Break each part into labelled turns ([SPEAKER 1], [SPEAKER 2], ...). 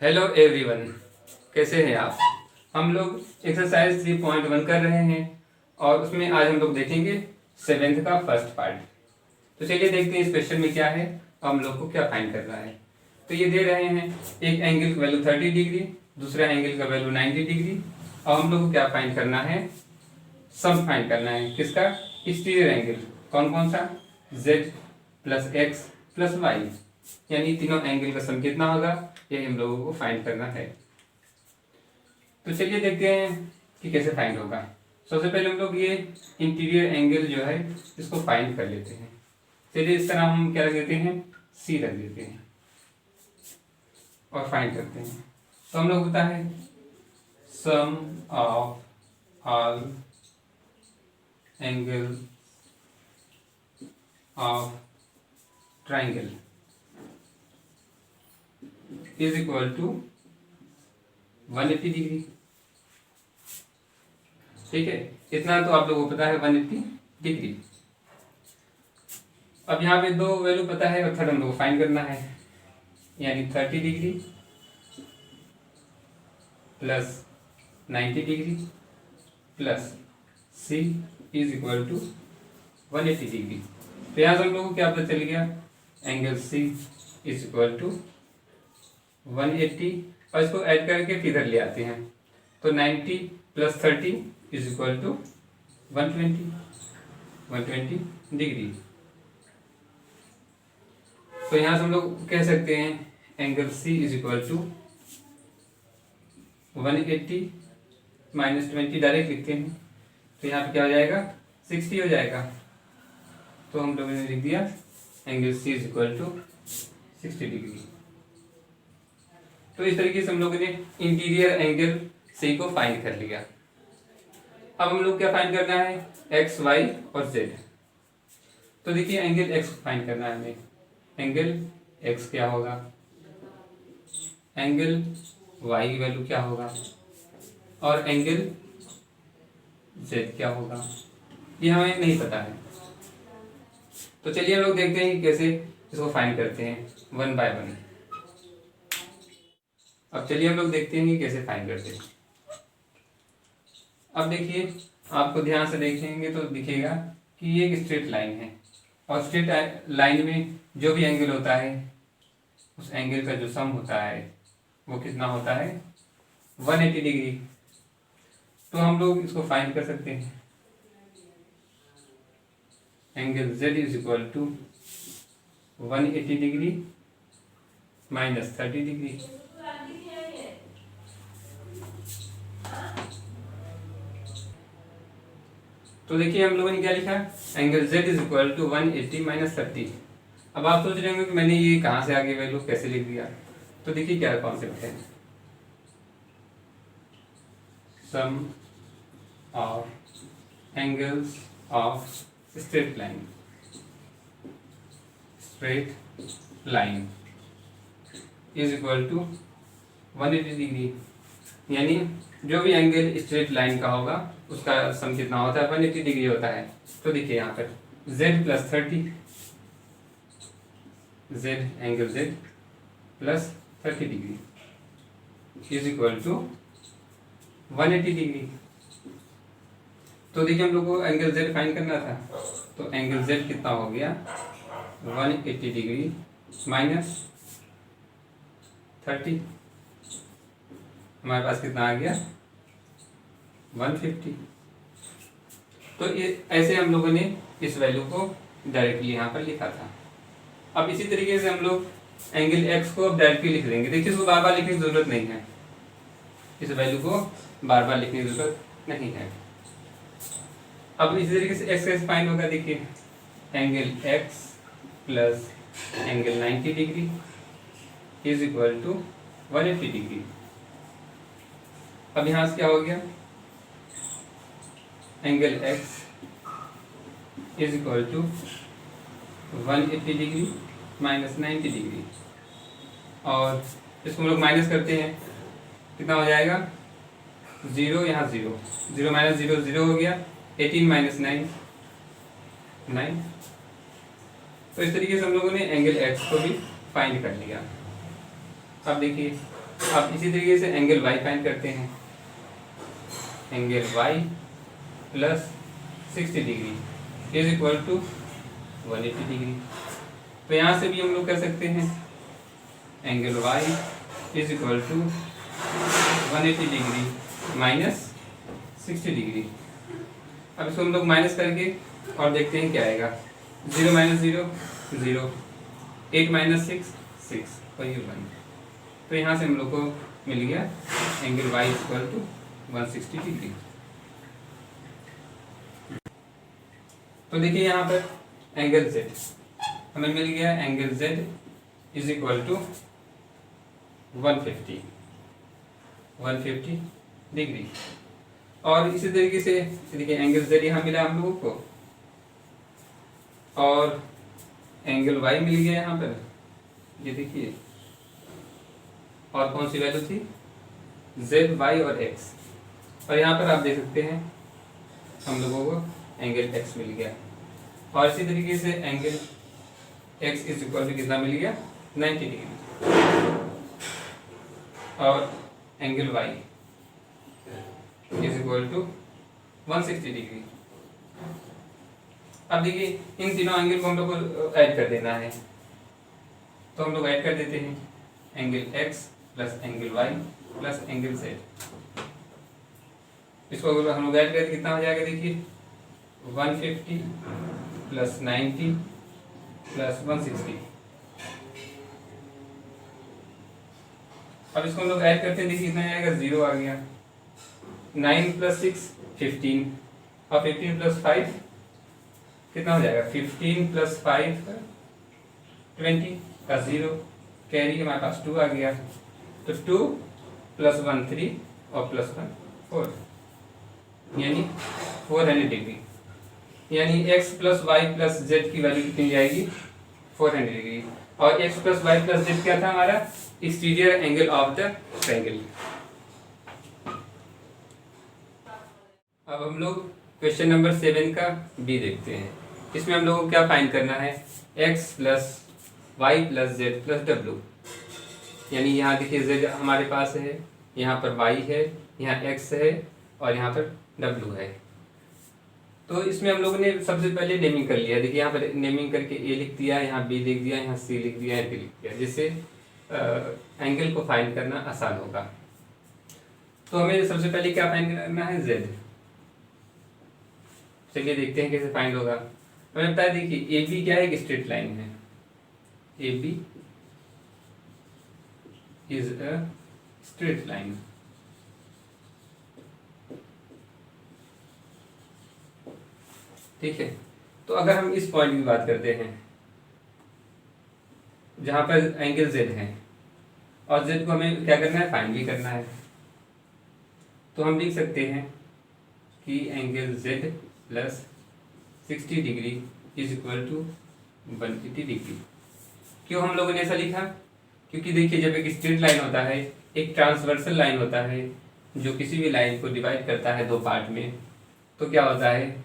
[SPEAKER 1] Hello everyone, कैसे हैं आप। हम लोग एक्सरसाइज 3.1 कर रहे हैं और उसमें आज हम लोग देखेंगे सेवेंथ का फर्स्ट पार्ट। तो चलिए देखते हैं इस क्वेश्चन में क्या है और हम लोग को क्या फाइंड करना है। तो ये दे रहे हैं एक एंगल का वैल्यू 30 डिग्री, दूसरा एंगल का वैल्यू 90 डिग्री और हम लोग को क्या फाइंड करना है, सम फाइंड करना है किसका, एक्सटीरियर एंगल। कौन कौन सा, z plus x plus y, यानी तीनों एंगल का सम कितना होगा, ये हम लोगों को फाइंड करना है। तो चलिए देखते हैं कि कैसे फाइंड होगा। सबसे पहले हम लोग ये इंटीरियर एंगल जो है इसको फाइंड कर लेते हैं। चलिए इसका नाम हम क्या रख देते हैं, सी रख देते हैं और फाइंड करते हैं। तो हम लोग होता है sum of all angle of triangle is equal to 180 degree. ठीक है, इतना तो आप लोगों को पता है 180 डिग्री। अब यहाँ पे दो वैल्यू पता है और थर्ड हम लोग को फाइंड करना है, यानी 30 degree plus 90 degree plus c is equal to 180 degree. तो यहाँ से हम लोग को क्या पता चल गया, angle c is equal to 180 और इसको ऐड करके फिर ले आते हैं। तो 90 plus 30 is equal to 120 degree. तो यहाँ से हम लोग कह सकते हैं angle c is equal to 180 minus 20 direct लिखते हैं। तो यहाँ पे क्या हो जाएगा, 60 हो जाएगा। तो हम लोगों ने लिख दिया angle c is equal to 60 degree. तो इस तरीके से हम लोगों ने इंटीरियर एंगल सी को फाइंड कर लिया। अब हम लोग क्या फाइंड करना है, एक्स वाई और जेड। तो देखिए एंगल एक्स को फाइंड करना है हमें। एंगल एक्स क्या होगा, एंगल वाई की वैल्यू क्या होगा और एंगल जेड क्या होगा, ये हमें नहीं पता है। तो चलिए हम लोग देखते हैं कि कैसे इसको फाइंड करते हैं वन बाय वन। अब चलिए हम लोग देखते हैं कि कैसे फाइंड करते हैं। अब देखिए, आपको ध्यान से देखेंगे तो दिखेगा कि ये एक स्ट्रेट लाइन है और स्ट्रेट लाइन में जो भी एंगल होता है उस एंगल का जो सम होता है वो कितना होता है, 180 डिग्री। तो हम लोग इसको फाइंड कर सकते हैं। Angle z is equal to 180 degree minus 30 degree. तो देखिए हम लोगों ने क्या लिखा, angle z is equal to 180 minus 30। अब आप सोच रहे होंगे कि मैंने ये कहाँ से आगे वैल्यू कैसे लिख दिया। तो देखिए क्या कॉन्सेप्ट है, sum of angles of straight line is equal to 180 degree. यानी जो भी एंगल स्ट्रेट लाइन का होगा उसका सम कितना होता है, 180 डिग्री होता है। तो देखिए यहाँ पर z plus 30, angle z plus 30 degree is equal to 180 degree. तो देखिए हम लोग को एंगल z फाइंड करना था। तो एंगल z कितना हो गया, 180 डिग्री माइनस 30, हमारे पास कितना आ गया, 150। तो ये ऐसे हम लोगों ने इस वैल्यू को डायरेक्टली यहाँ पर लिखा था। अब इसी तरीके से हम लोग एंगल x को अब डायरेक्टली लिख देंगे। देखिए इसको बार बार लिखने की जरूरत नहीं है, इस वैल्यू को बार बार लिखने की जरूरत नहीं है। अब इसी तरीके से x कैसे फाइंड होगा, देखिए angle x plus angle 90 degree is equal to 180 degree. अब यहाँ से क्या हो गया, angle x is equal to 180 degree minus 90 degree और इसको हम लोग माइनस करते हैं, कितना हो जाएगा, 0 यहाँ 0, 0 माइनस 0 0 हो गया, 18 माइनस 9 9। तो इस तरीके से हम लोगों ने एंगल x को भी फाइंड कर लिया। अब देखिए अब इसी तरीके से एंगल वाई फाइंड करते हैं। Angle y plus 60 degree is equal to 180 degree. तो यहाँ से भी हम लोग कह सकते हैं angle y is equal to 180 degree minus 60 degree. अब इसको हम लोग माइनस करके और देखते हैं क्या आएगा। 0 माइनस 0 0, 8 माइनस 6 6, वही 1। तो यहाँ से हम लोग को मिल गया angle y equal to 160 degree. तो देखिए यहाँ पर एंगल जेड हमें मिल गया। Angle z is equal to 150 degree. और इसी तरीके से देखिए एंगल जेड यहाँ मिला हम लोगों को, और एंगल वाई मिल गया यहाँ पर, ये देखिए। और कौन सी वैल्यू थी? जेड, वाई और एक्स। और यहाँ पर आप देख सकते हैं हम लोगों को एंगल एक्स मिल गया। और इसी तरीके से angle x is equal to कितना मिल गया? 90 डिग्री। और angle y is equal to 160 degree. अब देखिए इन तीनों एंगल को हम लोग को ऐड कर देना है, तो हम लोग ऐड कर देते हैं angle x plus angle y plus angle z. इसको अगर हम लोग ऐड करें कितना हो जाएगा? देखिए 150 प्लस 90 प्लस 160। अब इसको हम लोग ऐड करते हैं, देखिए कितना आएगा? 0 आ गया। 9 प्लस 6 15, और 15 प्लस 5 कितना हो जाएगा? 15 प्लस 5 20 का 0 कैरी हमारे पास 2 आ गया। तो 2 प्लस 1 3 और प्लस 1 4, यानी 400 डिग्री। यानी x plus y plus z की वैल्यू कितनी जाएगी? 400 डिग्री। और x plus y plus z क्या था हमारा? Exterior angle of the triangle. अब हम लोग क्वेश्चन नंबर 7 का बी देखते हैं। इसमें हम लोगों को क्या फाइंड करना है? x plus y plus z plus डब्ल्यू। यानी यहाँ देखिए z हमारे पास है, यहाँ पर y है, यहाँ x है और यहाँ पर w है। तो इसमें हम लोगों ने सबसे पहले नेमिंग कर लिया। देखिए यहाँ पर नेमिंग करके a लिख दिया, यहाँ b लिख दिया, यहाँ c लिख दिया, यहाँ d लिख दिया, जिससे एंगल को फाइंड करना आसान होगा। तो हमें सबसे पहले क्या फाइंड करना है? z। चलिए देखते हैं कैसे फाइंड होगा। हमें बता देखिए AB क्या है? एक स्ट्रेट लाइन है। AB is a straight line. ठीक है, तो अगर हम इस पॉइंट की बात करते हैं जहां पर एंगल Z है, और Z को हमें क्या करना है? फाइंड भी करना है। तो हम लिख सकते हैं कि angle Z plus 60 degree is equal to 180 degree. क्यों हम लोगों ने ऐसा लिखा? क्योंकि देखिए जब एक स्ट्रेट लाइन होता है, एक ट्रांसवर्सल लाइन होता है जो किसी भी लाइन को डिवाइड करता है दो पार्ट में, तो क्या होता है?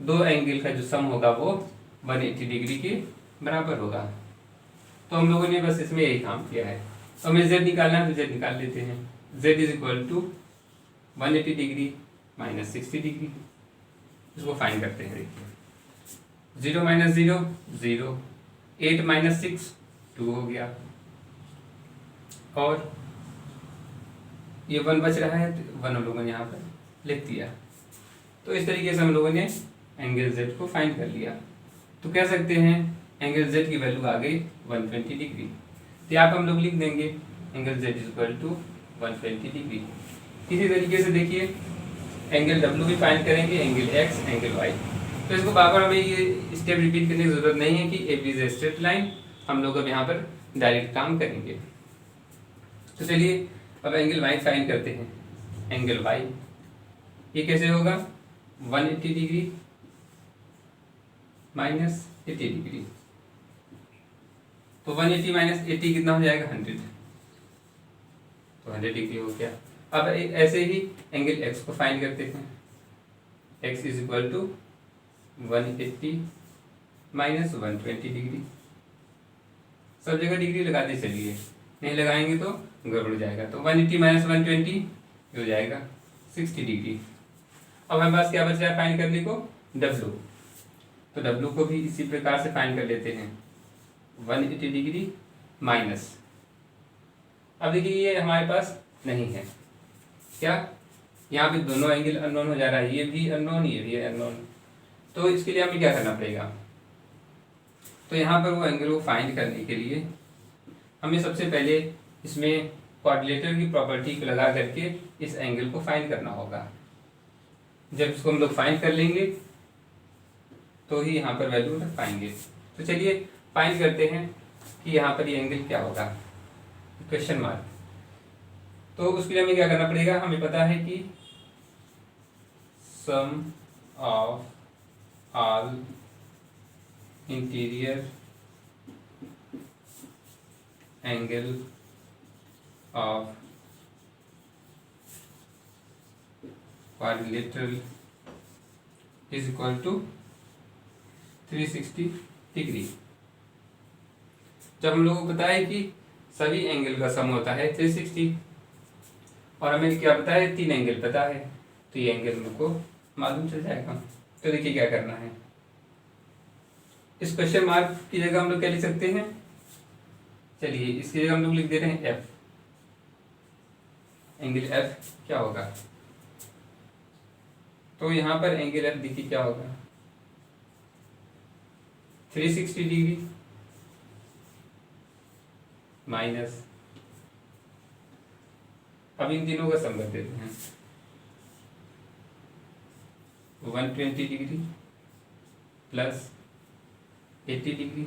[SPEAKER 1] दो एंगल का जो सम होगा वो 180 डिग्री के बराबर होगा। तो हम लोगों ने बस इसमें यही काम किया है। तो हमें z निकालना है, तो z निकाल लेते हैं। z is equal to 180 degree minus 60 degree. इसको फाइंड करते हैं। देखिए 0 माइनस 0 0, 8 माइनस 6 2 हो गया, और ये 1 बच रहा है, तो 1 हम लोगों ने यहाँ पर लिख दिया। तो इस तरीके से हम लोगों ने एंगल z को फाइंड कर लिया। तो कह सकते हैं एंगल z की वैल्यू आ गई 120 डिग्री। तो यहाँ पर हम लोग लिख देंगे angle z is equal to 120 degree. इसी तरीके से देखिए एंगल w भी फाइंड करेंगे, एंगल x, एंगल y। तो इसको बार बार हमें ये स्टेप रिपीट करने की जरूरत नहीं है कि AB is a straight line. हम लोग अब यहाँ पर डायरेक्ट काम करेंगे। तो चलिए अब एंगल y फाइंड करते हैं। एंगल y ये कैसे होगा? 180 डिग्री माइनस 80 डिग्री। तो 180 माइनस 80 कितना हो जाएगा? 100। तो 100 डिग्री हो गया। अब ऐसे ही एंगल x को फाइंड करते हैं। x is equal to 180 minus 120 degree. सब जगह डिग्री लगाते चलिए, नहीं लगाएंगे तो गड़बड़ हो जाएगा। तो 180 माइनस 120 हो जाएगा 60 डिग्री। अब हमारे पास क्या बच रहा है फाइंड करने को, W। तो W को भी इसी प्रकार से फाइंड कर लेते हैं, 180 डिग्री माइनस, अब देखिए ये हमारे पास नहीं है, क्या यहाँ पे दोनों एंगल अननोन हो जा रहा है, ये भी अननोन ये भी अननोन। तो इसके लिए हमें क्या करना पड़ेगा, तो यहाँ पर वो एंगल को फाइंड करने के लिए हमें सबसे पहले इसमें क्वाड्रिलेटरल की प्रॉपर्टी को लगा करके इस एंगल को फाइंड करना होगा। जब इसको हम लोग फाइंड कर लेंगे तो ही यहाँ पर वैल्यू रख पाएंगे। तो चलिए फाइंड करते हैं कि यहाँ पर ये एंगल क्या होगा, क्वेश्चन मार्क। तो उसके लिए हमें क्या करना पड़ेगा, हमें पता है कि sum of all interior angle of quadrilateral is equal to 360 degree. जब हम लोगों को पता है कि सभी एंगल का सम होता है 360 और हमें क्या पता है, 3 एंगल पता है, तो ये एंगल हम लोग को मालूम चल जाएगा। तो देखिए क्या करना है, इस क्वेश्चन मार्क की जगह हम लोग क्या लिख सकते हैं, चलिए इसकी जगह हम लोग लिख दे रहे हैं F। एंगल F क्या होगा, तो यहाँ पर एंगल F देखिए क्या होगा 360 डिग्री माइनस, अब इन तीनों का सम कर देते हैं, 120 degree plus 80 degree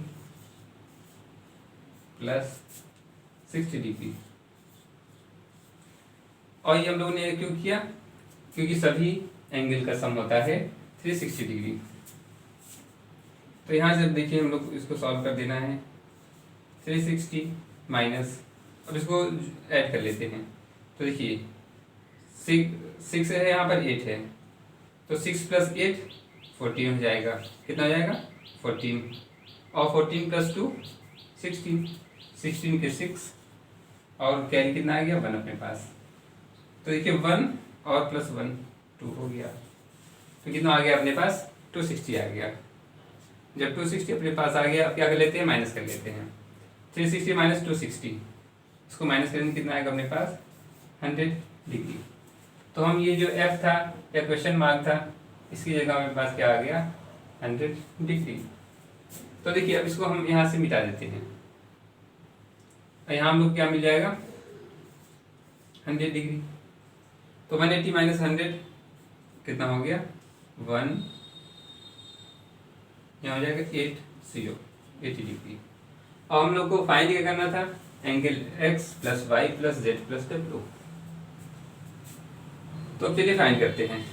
[SPEAKER 1] plus 60 degree. और ये हम लोगों ने क्यों किया, क्योंकि सभी एंगल का सम होता है 360 डिग्री। तो यहाँ से देखिए हम लोग इसको सॉल्व कर देना है, 360 माइनस, अब इसको ऐड कर लेते हैं। तो देखिए 6 है, यहाँ पर 8 है, तो 6 प्लस 8 14 हो जाएगा, कितना हो जाएगा 14, और 14 प्लस 2 16, 16 के 6 और कैरी कितना आ गया 1 अपने पास। तो देखिए 1 और प्लस 1 2 हो गया, तो कितना आ गया अपने पास 260 आ गया। जब 260 अपने पास आ गया, अब क्या कर लेते हैं, माइनस कर लेते हैं, 360 माइनस 260, इसको माइनस करेंगे कितना आएगा अपने पास 100 डिग्री। तो हम ये जो F था या क्वेश्चन मार्क था, इसकी जगह हमारे पास क्या आ गया 100 डिग्री। तो देखिए अब इसको हम यहाँ से मिटा देते हैं, यहाँ हम लोग क्या मिल जाएगा 100 डिग्री। तो 180 माइनस 100 कितना हो गया 1, यहाँ हो जाएगा 80 डिग्री। और हम लोग को फाइंड क्या करना था, angle x plus y plus z plus डब्ल्यू। तो अब चलिए फाइंड करते हैं,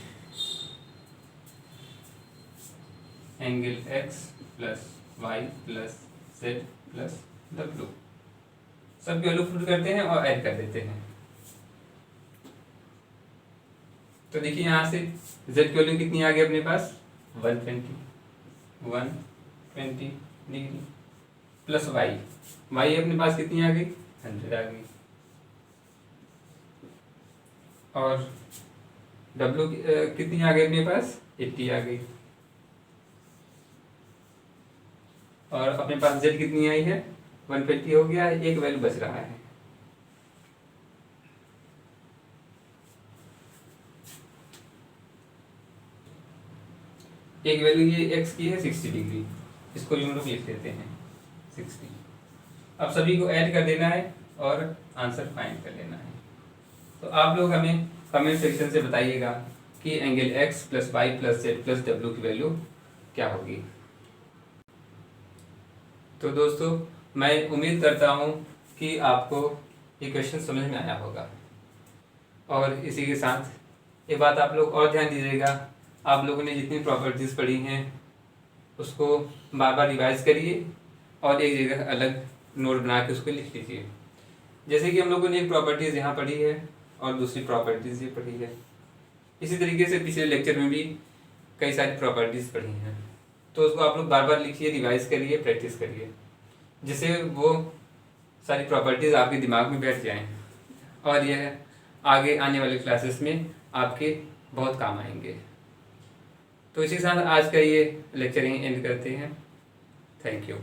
[SPEAKER 1] angle x plus y plus z plus डब्ल्यू, सब वैल्यू पुट करते हैं और ऐड कर देते हैं। तो देखिए यहाँ से z की वैल्यू कितनी आ गई अपने पास 120 डिग्री प्लस y अपने पास कितनी आ गई 100 आ गई, और w कितनी आ गई अपने पास 80 आ गई, और अपने पास z कितनी आई है 120 हो गया है, एक वैल्यू बच रहा है। एक वैल्यू ये x की है 60 डिग्री, इसको हम लोग लिख देते हैं 60। अब सभी को ऐड कर देना है और आंसर फाइंड कर लेना है। तो आप लोग हमें कमेंट सेक्शन से बताइएगा कि angle x plus y plus z plus डब्ल्यू की वैल्यू क्या होगी। तो दोस्तों मैं उम्मीद करता हूँ कि आपको ये क्वेश्चन समझ में आया होगा, और इसी के साथ ये बात आप लोग और ध्यान दीजिएगा, आप लोगों ने जितनी प्रॉपर्टीज़ पढ़ी हैं उसको बार बार रिवाइज करिए और एक जगह अलग नोट बना के उसको लिख लीजिए। जैसे कि हम लोगों ने एक प्रॉपर्टीज़ यहाँ पढ़ी है और दूसरी प्रॉपर्टीज़ ये पढ़ी है, इसी तरीके से पिछले लेक्चर में भी कई सारी प्रॉपर्टीज़ पढ़ी हैं। तो उसको आप लोग बार बार लिखिए, रिवाइज करिए, प्रैक्टिस करिए, जिससे वो सारी प्रॉपर्टीज़ आपके दिमाग में बैठ जाएँ। और यह आगे आने वाले क्लासेस में आपके बहुत काम आएंगे। तो इसी के साथ आज का ये लेक्चर यहीं एंड करते हैं। Thank you.